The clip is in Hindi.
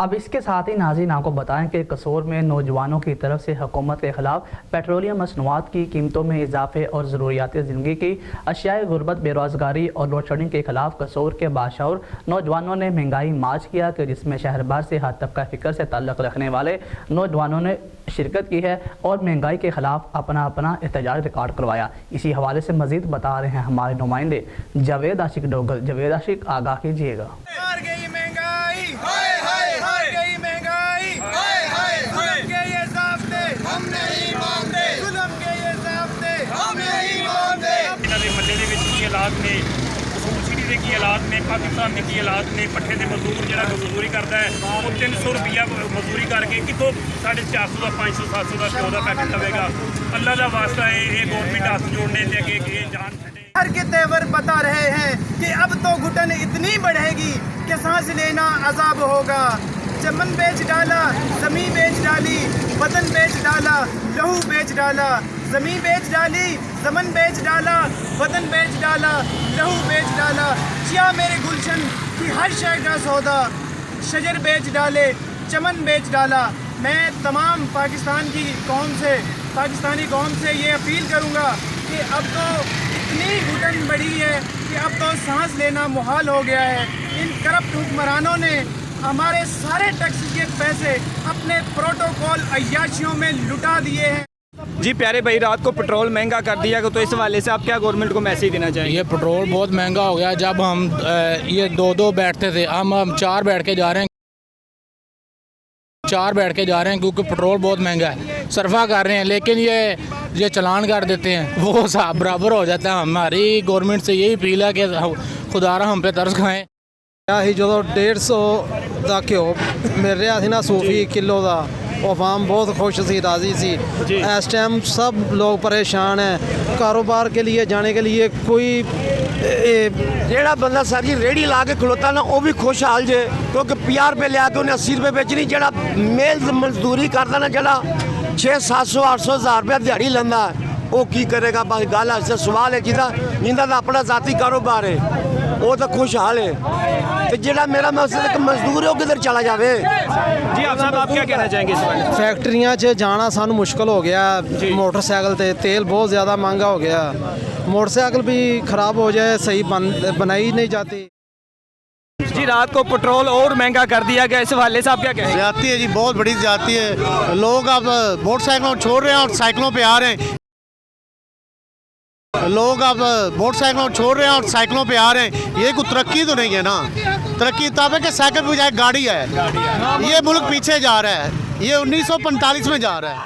अब इसके साथ ही नाज़रीन आपको बताएं कि कसूर में नौजवानों की तरफ से हुकूमत के खिलाफ पेट्रोलियम मसनूआत की कीमतों में इजाफे और ज़रूरियात ज़िंदगी की अशियाए गुर्बत, बेरोज़गारी और लोड शेडिंग के खिलाफ कसूर के बाशऊर नौजवानों ने महंगाई मार्च किया कि जिसमें शहर भर से हर तबका फ़िक्र से ताल्लुक़ रखने वाले नौजवानों ने शिरकत की है और महंगाई के खिलाफ अपना अपना एहतजाज रिकॉर्ड करवाया। इसी हवाले से मज़ीद बता रहे हैं हमारे नुमाइंदे जावेद आशिक डोगल। जावेद आशिक, आगाह कीजिएगा। पाकिस्तान के हालात ने पट्ठे के मजदूर जो मजदूरी करता है वो 300 रुपया मजदूरी करके कितों 450 का 500 700 का घ्यो का पैकेट लवेगा। अल्लाह का वास्ता है ये गवर्नमेंट हाथ जोड़ने लगे कि जान छे। हर के तेवर बता रहे हैं कि अब तो घुटन इतनी बढ़ेगी कि सांस लेना अजाब होगा। चमन बेच डाला, ज़मीन बेच डाली, बदन बेच डाला, लहू बेच डाला, ज़मीन बेच डाली, ज़मन बेच डाला, बदन बेच डाला, लहू बेच डाला। क्या मेरे गुलशन की हर शय का सौदा, शजर बेच डाले, चमन बेच डाला। मैं तमाम पाकिस्तानी कौम से ये अपील करूँगा कि अब तो इतनी घुटन बढ़ी है कि अब तो सांस लेना मुहाल हो गया है। इन करप्ट हुक्मरानों ने हमारे सारे टैक्स के पैसे अपने प्रोटोकॉल अय्याशियों में लुटा दिए हैं। जी प्यारे भाई, रात को पेट्रोल महंगा कर दिया, तो इस हवाले से आप क्या गवर्नमेंट को मैसेज देना चाहेंगे? ये पेट्रोल बहुत महंगा हो गया। जब हम ये दो बैठते थे, हम 4 बैठ के जा रहे हैं, 4 बैठ के जा रहे हैं क्योंकि पेट्रोल बहुत महंगा है। सरफा कर रहे हैं लेकिन ये चलान कर देते हैं, वो साहब बराबर हो जाता है। हमारी गवर्नमेंट से यही अपील है कि खुदारा हम पे तरस खाएँ। ही जो 150 का घ्यो मिल रहा थी ना सूफी किलो का, अवाम बहुत खुश सी, राजी सी। इस टाइम सब लोग परेशान हैं। कारोबार के लिए जाने के लिए कोई जेड़ा बंदा सर जी रेड़ी ला के खलोता ना वो भी खुशहाल जे, क्योंकि 50 रुपये लिया के उन्हें 80 रुपये बेचनी। जेड़ा मेल मजदूरी करता ना, जेड़ा 600 700 800 1000 रुपया दिहाड़ी लेंदा वो की करेगा? बस गल है, सवाल है जिंदा दा अपना जाती कारोबार है वो तो खुशहाल है। तो जेड़ा मेरा मजदूर है वो किधर चला जावे? जी आप साहब, आप क्या कहना चाहेंगे इस बारे में? फैक्ट्रियां च जाना सानू मुश्किल हो गया। मोटरसाइकिल ते तेल बहुत ज़्यादा महंगा हो गया। मोटरसाइकिल भी ख़राब हो जाए सही बनाई नहीं जाती। जी रात को पेट्रोल और महंगा कर दिया गया, इस हवाले से आप क्या कहेंगे? ज्यादती है जी, बहुत बड़ी ज्यादती है। लोग अब मोटरसाइकिलों छोड़ रहे हैं और साइकिलों पे आ रहे हैं। लोग अब मोटरसाइकिलों छोड़ रहे हैं और साइकिलों पे आ रहे हैं। ये कोई तरक्की तो नहीं है ना। तरक्की तब है कि साइकिल पे बजाय गाड़ी है। ये मुल्क पीछे जा रहा है। ये 1945 में जा रहा है।